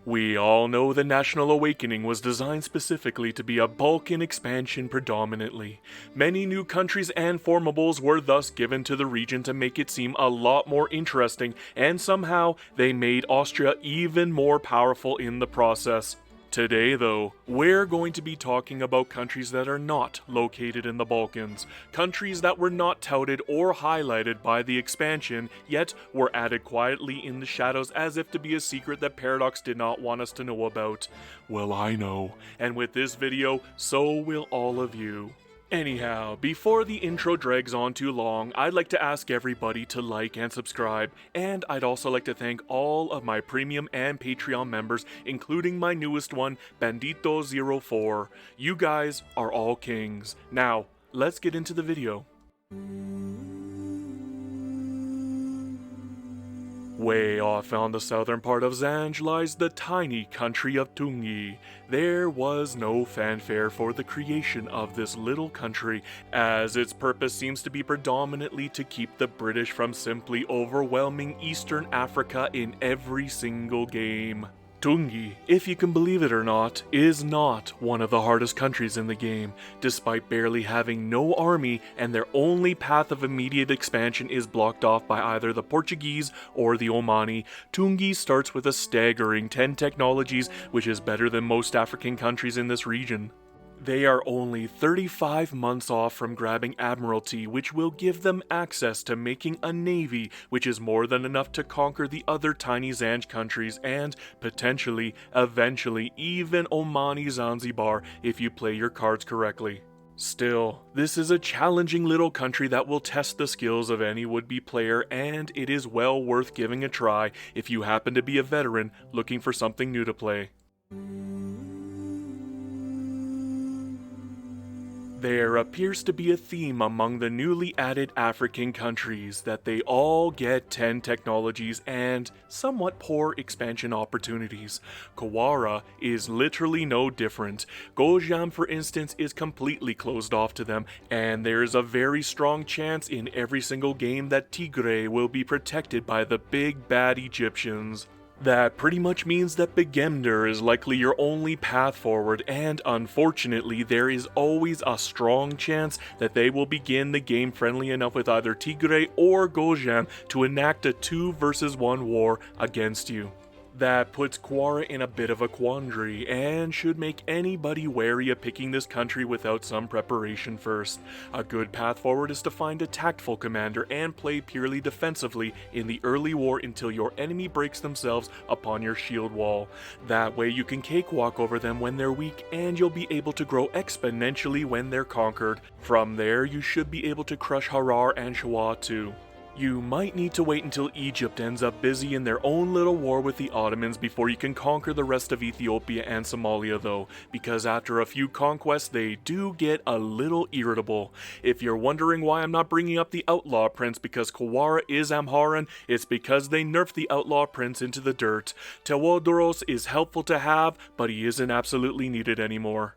We all know the National Awakening was designed specifically to be a Balkan expansion predominantly. Many new countries and formables were thus given to the region to make it seem a lot more interesting, and somehow they made Austria even more powerful in the process. Today, though, we're going to be talking about countries that are not located in the Balkans, countries that were not touted or highlighted by the expansion, yet were added quietly in the shadows as if to be a secret that Paradox did not want us to know about. Well, I know, and with this video, so will all of you. Anyhow, before the intro drags on too long, I'd like to ask everybody to like and subscribe, and I'd also like to thank all of my premium and Patreon members, including my newest one, Bandito04. You guys are all kings. Now, let's get into the video. Way off on the southern part of Zanj lies the tiny country of Tungi. There was no fanfare for the creation of this little country, as its purpose seems to be predominantly to keep the British from simply overwhelming Eastern Africa in every single game. Tungi, if you can believe it or not, is not one of the hardest countries in the game, despite barely having no army and their only path of immediate expansion is blocked off by either the Portuguese or the Omani. Tungi starts with a staggering 10 technologies, which is better than most African countries in this region. They are only 35 months off from grabbing Admiralty, which will give them access to making a navy, which is more than enough to conquer the other tiny Zanj countries and, potentially, eventually, even Omani Zanzibar if you play your cards correctly. Still, this is a challenging little country that will test the skills of any would-be player, and it is well worth giving a try if you happen to be a veteran looking for something new to play. There appears to be a theme among the newly added African countries that they all get 10 technologies and somewhat poor expansion opportunities. Qwara is literally no different. Gojam, for instance, is completely closed off to them, and there is a very strong chance in every single game that Tigray will be protected by the big bad Egyptians. That pretty much means that Begemder is likely your only path forward, and unfortunately there is always a strong chance that they will begin the game friendly enough with either Tigray or Gojam to enact a 2 versus 1 war against you. That puts Qwara in a bit of a quandary, and should make anybody wary of picking this country without some preparation first. A good path forward is to find a tactful commander and play purely defensively in the early war until your enemy breaks themselves upon your shield wall. That way you can cakewalk over them when they're weak, and you'll be able to grow exponentially when they're conquered. From there, you should be able to crush Harar and Shawa too. You might need to wait until Egypt ends up busy in their own little war with the Ottomans before you can conquer the rest of Ethiopia and Somalia though, because after a few conquests they do get a little irritable. If you're wondering why I'm not bringing up the Outlaw Prince because Qwara is Amharan, it's because they nerfed the Outlaw Prince into the dirt. Tewodoros is helpful to have, but he isn't absolutely needed anymore.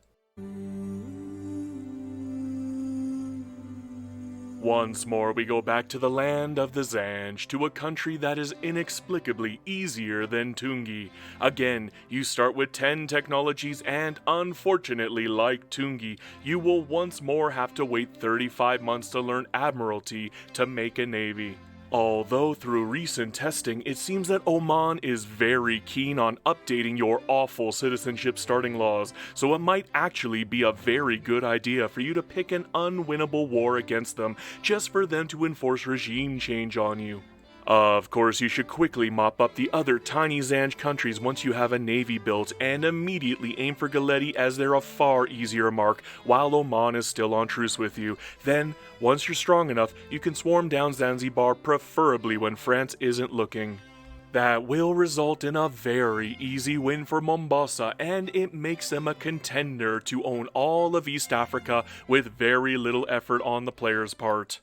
Once more we go back to the land of the Zanj, to a country that is inexplicably easier than Tungi. Again, you start with 10 technologies and unfortunately, like Tungi, you will once more have to wait 35 months to learn Admiralty to make a navy. Although through recent testing, it seems that Oman is very keen on updating your awful citizenship starting laws, so it might actually be a very good idea for you to pick an unwinnable war against them, just for them to enforce regime change on you. Of course, you should quickly mop up the other tiny Zanj countries once you have a navy built, and immediately aim for Galeti as they're a far easier mark, while Oman is still on truce with you. Then, once you're strong enough, you can swarm down Zanzibar, preferably when France isn't looking. That will result in a very easy win for Mombasa, and it makes them a contender to own all of East Africa with very little effort on the player's part.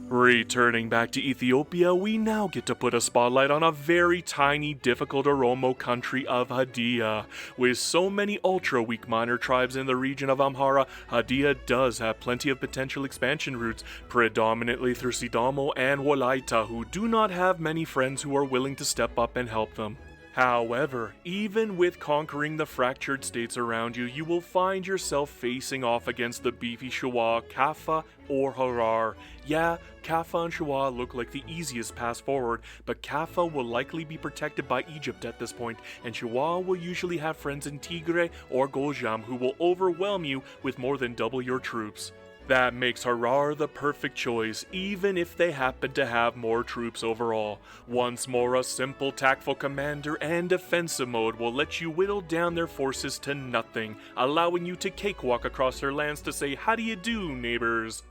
Returning back to Ethiopia, we now get to put a spotlight on a very tiny, difficult Oromo country of Hadiya. With so many ultra-weak minor tribes in the region of Amhara, Hadiya does have plenty of potential expansion routes, predominantly through Sidamo and Woliata, who do not have many friends who are willing to step up and help them. However, even with conquering the fractured states around you, you will find yourself facing off against the beefy Qwara, Kaffa, or Harar. Yeah, Kaffa and Qwara look like the easiest path forward, but Kaffa will likely be protected by Egypt at this point, and Qwara will usually have friends in Tigray or Gojam who will overwhelm you with more than double your troops. That makes Harar the perfect choice, even if they happen to have more troops overall. Once more, a simple tactful commander and defensive mode will let you whittle down their forces to nothing, allowing you to cakewalk across their lands to say, "How do you do, neighbors?"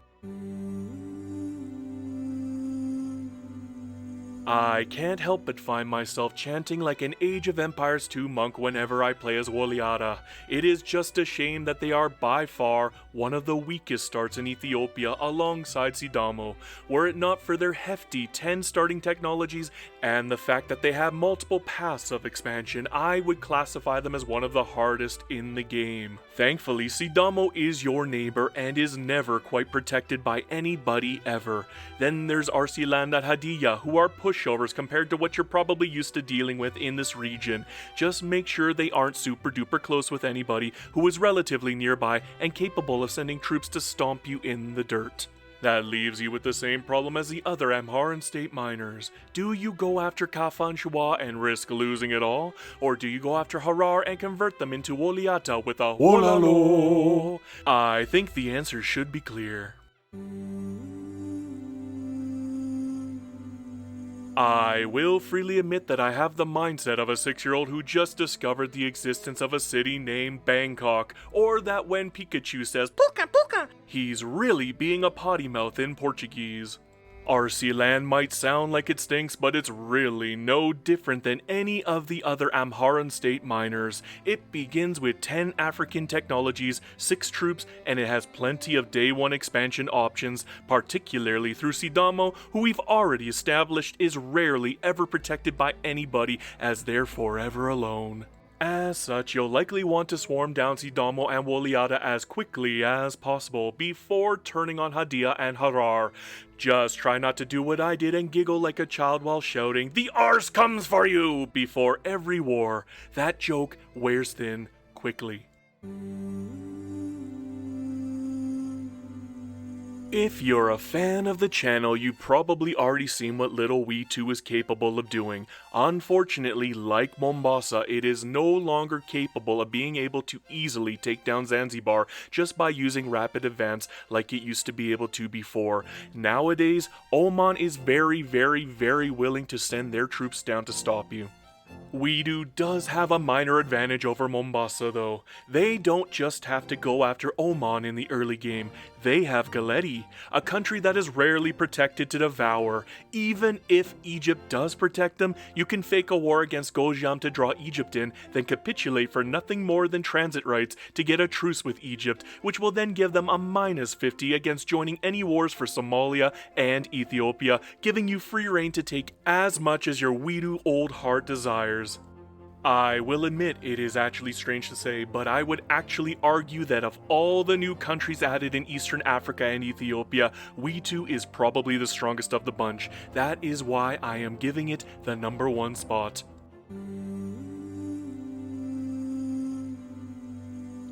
I can't help but find myself chanting like an Age of Empires 2 monk whenever I play as Woliata. It is just a shame that they are by far one of the weakest starts in Ethiopia alongside Sidamo. Were it not for their hefty 10 starting technologies and the fact that they have multiple paths of expansion, I would classify them as one of the hardest in the game. Thankfully, Sidamo is your neighbor and is never quite protected by anybody ever. Then there's Arsiland and Hadiya, who are pushovers compared to what you're probably used to dealing with in this region. Just make sure they aren't super duper close with anybody who is relatively nearby and capable of sending troops to stomp you in the dirt. That leaves you with the same problem as the other Amharan state miners. Do you go after Kaffa and Qwara and risk losing it all? Or do you go after Harar and convert them into Woliata with a Wolalo? I think the answer should be clear. I will freely admit that I have the mindset of a 6-year-old who just discovered the existence of a city named Bangkok, or that when Pikachu says "Puka Puka," he's really being a potty mouth in Portuguese. Arsiland might sound like it stinks, but it's really no different than any of the other Amharan state miners. It begins with 10 African technologies, 6 troops, and it has plenty of day 1 expansion options, particularly through Sidamo, who we've already established is rarely ever protected by anybody as they're forever alone. As such, you'll likely want to swarm down Sidamo and Woliata as quickly as possible before turning on Hadiya and Harar. Just try not to do what I did and giggle like a child while shouting, "The Ars comes for you!" before every war. That joke wears thin quickly. If you're a fan of the channel, you've probably already seen what little Witu is capable of doing. Unfortunately, like Mombasa, it is no longer capable of being able to easily take down Zanzibar just by using rapid advance like it used to be able to before. Nowadays, Oman is very willing to send their troops down to stop you. Witu does have a minor advantage over Mombasa though. They don't just have to go after Oman in the early game, they have Galeti, a country that is rarely protected to devour. Even if Egypt does protect them, you can fake a war against Gojam to draw Egypt in, then capitulate for nothing more than transit rights to get a truce with Egypt, which will then give them a -50 against joining any wars for Somalia and Ethiopia, giving you free reign to take as much as your Witu old heart desires. I will admit it is actually strange to say, but I would actually argue that of all the new countries added in Eastern Africa and Ethiopia, Witu is probably the strongest of the bunch. That is why I am giving it the #1 spot.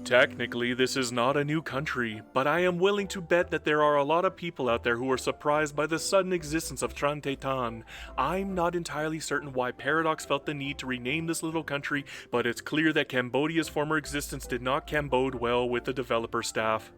Technically, this is not a new country, but I am willing to bet that there are a lot of people out there who are surprised by the sudden existence of Tran. I'm not entirely certain why Paradox felt the need to rename this little country, but it's clear that Cambodia's former existence did not bode well with the developer staff.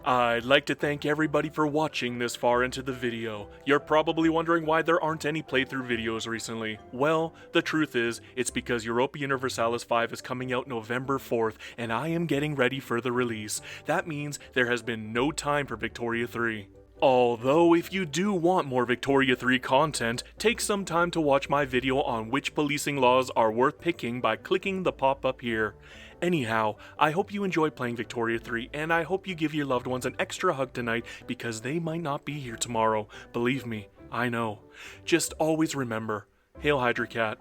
I'd like to thank everybody for watching this far into the video. You're probably wondering why there aren't any playthrough videos recently. Well, the truth is, it's because Europa Universalis 5 is coming out November 4th, and I am getting ready for the release. That means there has been no time for Victoria 3. Although, if you do want more Victoria 3 content, take some time to watch my video on which policing laws are worth picking by clicking the pop-up here. Anyhow, I hope you enjoyed playing Victoria 3, and I hope you give your loved ones an extra hug tonight because they might not be here tomorrow. Believe me, I know. Just always remember, Hail Hydra Cat.